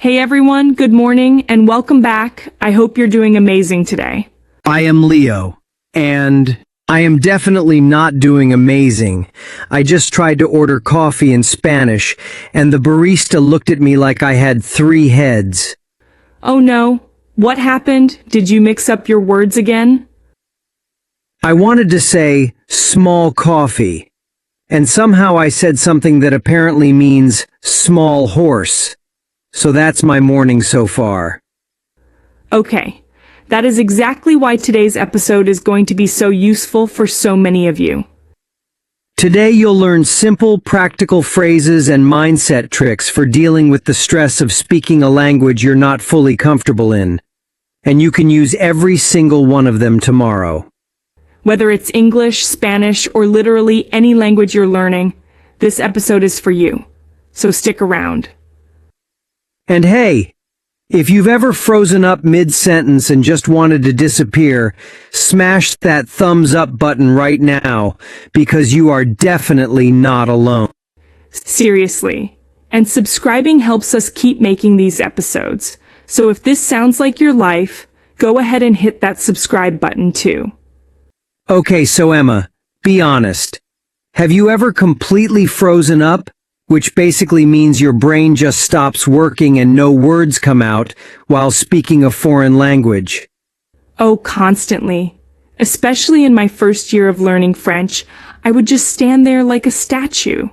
Hey everyone, good morning and welcome back. I hope you're doing amazing today. I am Leo, and I am definitely not doing amazing. I just tried to order coffee in Spanish, and the barista looked at me like I had 3 heads. Oh no, what happened? Did you mix up your words again? I wanted to say small coffee, and somehow I said something that apparently means small horse. So that's my morning so far. Okay, that is exactly why today's episode is going to be so useful for so many of you. Today you'll learn simple, practical phrases and mindset tricks for dealing with the stress of speaking a language you're not fully comfortable in. And you can use every single one of them tomorrow. Whether it's English, Spanish, or literally any language you're learning, this episode is for you. So stick around. And hey, if you've ever frozen up mid-sentence and just wanted to disappear, smash that thumbs up button right now, because you are definitely not alone. Seriously. And subscribing helps us keep making these episodes. So if this sounds like your life, go ahead and hit that subscribe button too. Okay, so Emma, be honest. Have you ever completely frozen up? Which basically means your brain just stops working and no words come out while speaking a foreign language. Oh, constantly. Especially in my first year of learning French, I would just stand there like a statue.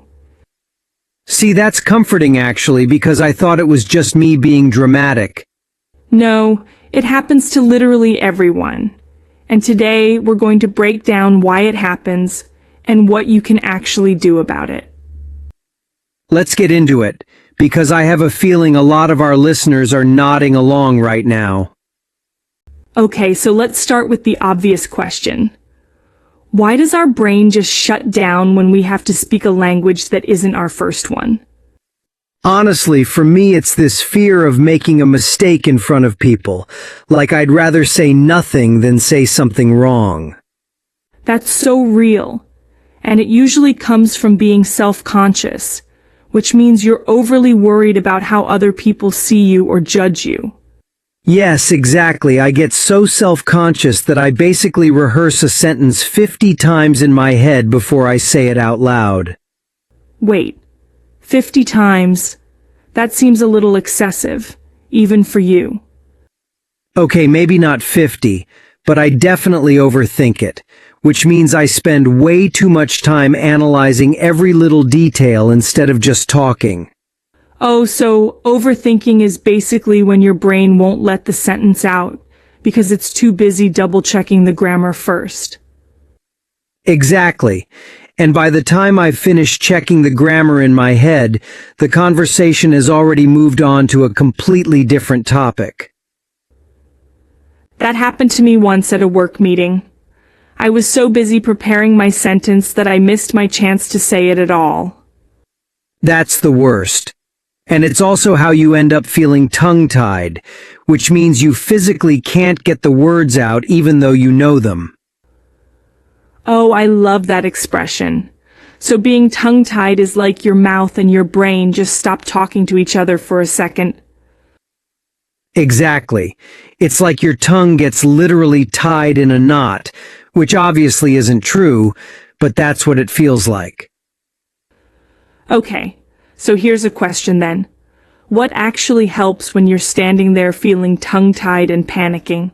See, that's comforting actually, because I thought it was just me being dramatic. No, it happens to literally everyone. And today we're going to break down why it happens and what you can actually do about it. Let's get into it, because I have a feeling a lot of our listeners are nodding along right now. Okay, so let's start with the obvious question. Why does our brain just shut down when we have to speak a language that isn't our first one? Honestly, for me it's this fear of making a mistake in front of people, like I'd rather say nothing than say something wrong. That's so real, and it usually comes from being self-conscious, which means you're overly worried about how other people see you or judge you. Yes, exactly. I get so self-conscious that I basically rehearse a sentence 50 times in my head before I say it out loud. Wait, 50 times? That seems a little excessive, even for you. Okay, maybe not 50, but I definitely overthink it, which means I spend way too much time analyzing every little detail instead of just talking. Oh, so overthinking is basically when your brain won't let the sentence out because it's too busy double-checking the grammar first. Exactly. And by the time I've finished checking the grammar in my head, the conversation has already moved on to a completely different topic. That happened to me once at a work meeting. I was so busy preparing my sentence that I missed my chance to say it at all. That's the worst. And it's also how you end up feeling tongue-tied, which means you physically can't get the words out even though you know them. Oh, I love that expression. So being tongue-tied is like your mouth and your brain just stop talking to each other for a second. Exactly. It's like your tongue gets literally tied in a knot, which obviously isn't true, but that's what it feels like. Okay, so here's a question then. What actually helps when you're standing there feeling tongue-tied and panicking?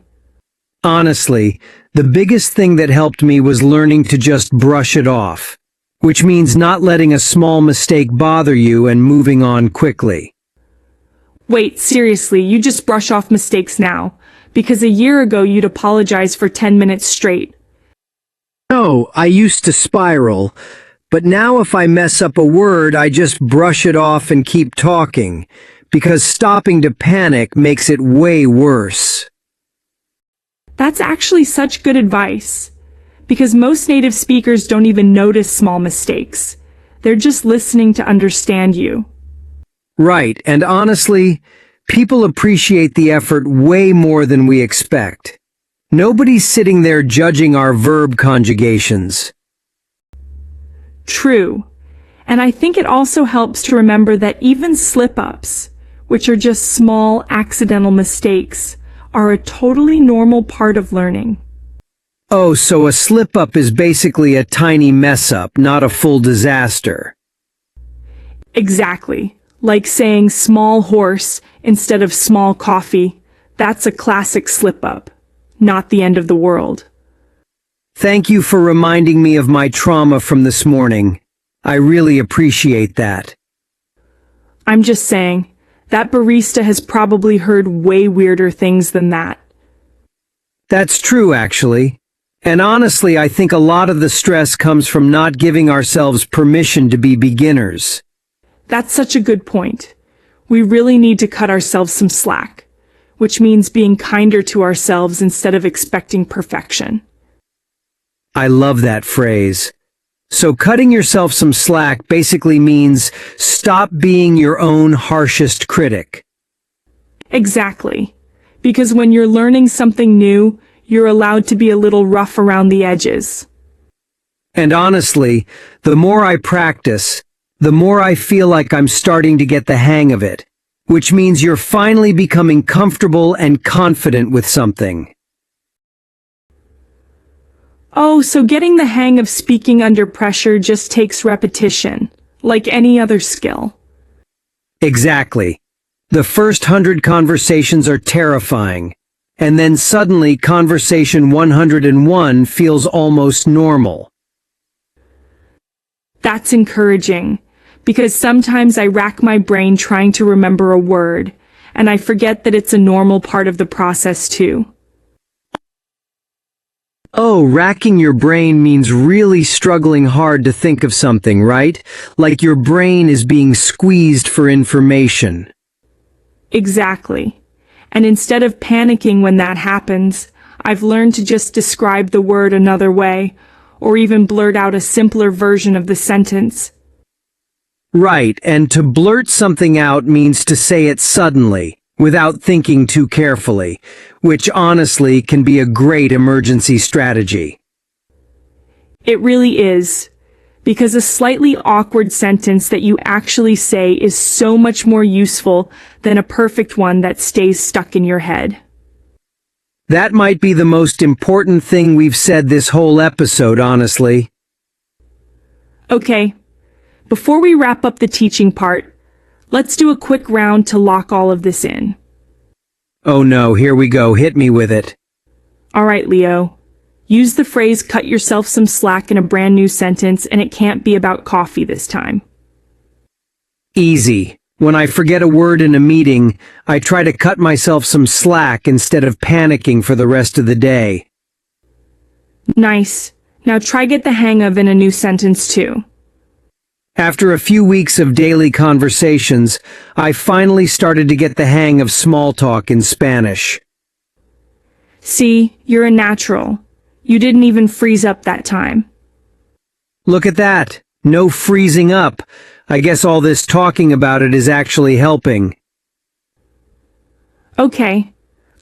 Honestly, the biggest thing that helped me was learning to just brush it off, which means not letting a small mistake bother you and moving on quickly. Wait, seriously, you just brush off mistakes now, because a year ago you'd apologize for 10 minutes straight. No, I used to spiral, but now if I mess up a word, I just brush it off and keep talking, because stopping to panic makes it way worse. That's actually such good advice, because most native speakers don't even notice small mistakes. They're just listening to understand you. Right, and honestly, people appreciate the effort way more than we expect. Nobody's sitting there judging our verb conjugations. True. And I think it also helps to remember that even slip-ups, which are just small accidental mistakes, are a totally normal part of learning. Oh, so a slip-up is basically a tiny mess-up, not a full disaster. Exactly. Like saying small horse instead of small coffee. That's a classic slip-up, not the end of the world. Thank you for reminding me of my trauma from this morning. I really appreciate that. I'm just saying, that barista has probably heard way weirder things than that. That's true, actually. And honestly, I think a lot of the stress comes from not giving ourselves permission to be beginners. That's such a good point. We really need to cut ourselves some slack, which means being kinder to ourselves instead of expecting perfection. I love that phrase. So cutting yourself some slack basically means stop being your own harshest critic. Exactly. Because when you're learning something new, you're allowed to be a little rough around the edges. And honestly, the more I practice, the more I feel like I'm starting to get the hang of it, which means you're finally becoming comfortable and confident with something. Oh, so getting the hang of speaking under pressure just takes repetition, like any other skill. Exactly. The first 100 conversations are terrifying, and then suddenly conversation 101 feels almost normal. That's encouraging, because sometimes I rack my brain trying to remember a word, and I forget that it's a normal part of the process too. Oh, racking your brain means really struggling hard to think of something, right? Like your brain is being squeezed for information. Exactly. And instead of panicking when that happens, I've learned to just describe the word another way, or even blurt out a simpler version of the sentence. Right, and to blurt something out means to say it suddenly, without thinking too carefully, which honestly can be a great emergency strategy. It really is, because a slightly awkward sentence that you actually say is so much more useful than a perfect one that stays stuck in your head. That might be the most important thing we've said this whole episode, honestly. Okay, before we wrap up the teaching part, let's do a quick round to lock all of this in. Oh no, here we go, hit me with it. All right, Leo. Use the phrase cut yourself some slack in a brand new sentence, and it can't be about coffee this time. Easy. When I forget a word in a meeting, I try to cut myself some slack instead of panicking for the rest of the day. Nice. Now try get the hang of in a new sentence too. After a few weeks of daily conversations, I finally started to get the hang of small talk in Spanish. See, you're a natural. You didn't even freeze up that time. Look at that. No freezing up. I guess all this talking about it is actually helping. Okay,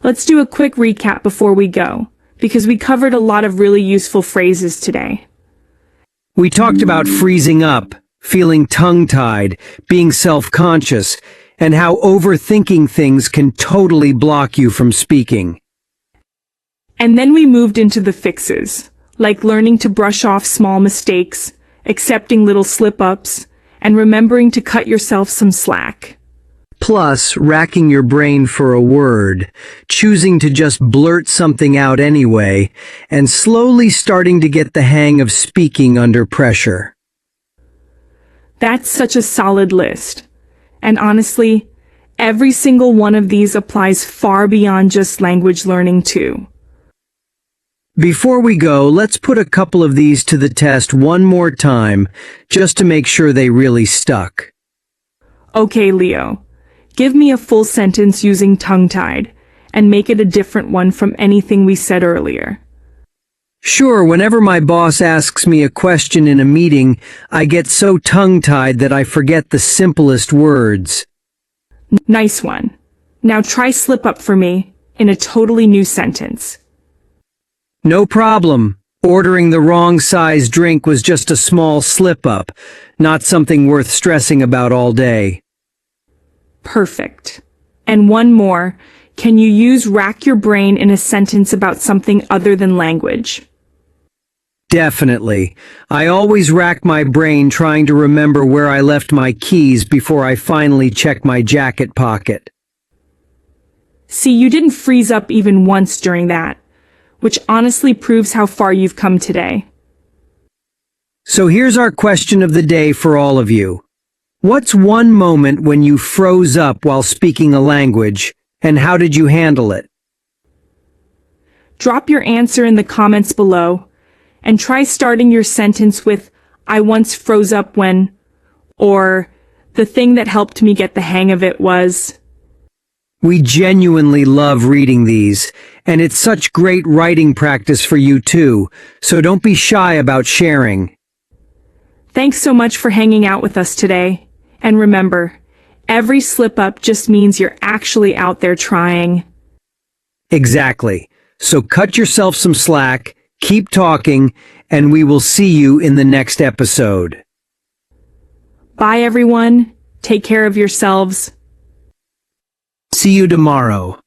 let's do a quick recap before we go, because we covered a lot of really useful phrases today. We talked about freezing up, feeling tongue-tied, being self-conscious, and how overthinking things can totally block you from speaking. And then we moved into the fixes, like learning to brush off small mistakes, accepting little slip-ups, and remembering to cut yourself some slack. Plus, racking your brain for a word, choosing to just blurt something out anyway, and slowly starting to get the hang of speaking under pressure. That's such a solid list. And honestly, every single one of these applies far beyond just language learning too. Before we go, let's put a couple of these to the test one more time, just to make sure they really stuck. Okay, Leo. Give me a full sentence using tongue-tied, and make it a different one from anything we said earlier. Sure, whenever my boss asks me a question in a meeting, I get so tongue-tied that I forget the simplest words. Nice one. Now try slip up for me, in a totally new sentence. No problem. Ordering the wrong size drink was just a small slip-up, not something worth stressing about all day. Perfect. And one more. Can you use rack your brain in a sentence about something other than language? Definitely. I always rack my brain trying to remember where I left my keys before I finally check my jacket pocket. See, you didn't freeze up even once during that, which honestly proves how far you've come today. So here's our question of the day for all of you. What's one moment when you froze up while speaking a language, and how did you handle it? Drop your answer in the comments below, and try starting your sentence with, I once froze up when, or, the thing that helped me get the hang of it was. We genuinely love reading these, and it's such great writing practice for you too, so don't be shy about sharing. Thanks so much for hanging out with us today. And remember, every slip-up just means you're actually out there trying. Exactly. So cut yourself some slack, keep talking, and we will see you in the next episode. Bye everyone. Take care of yourselves. See you tomorrow.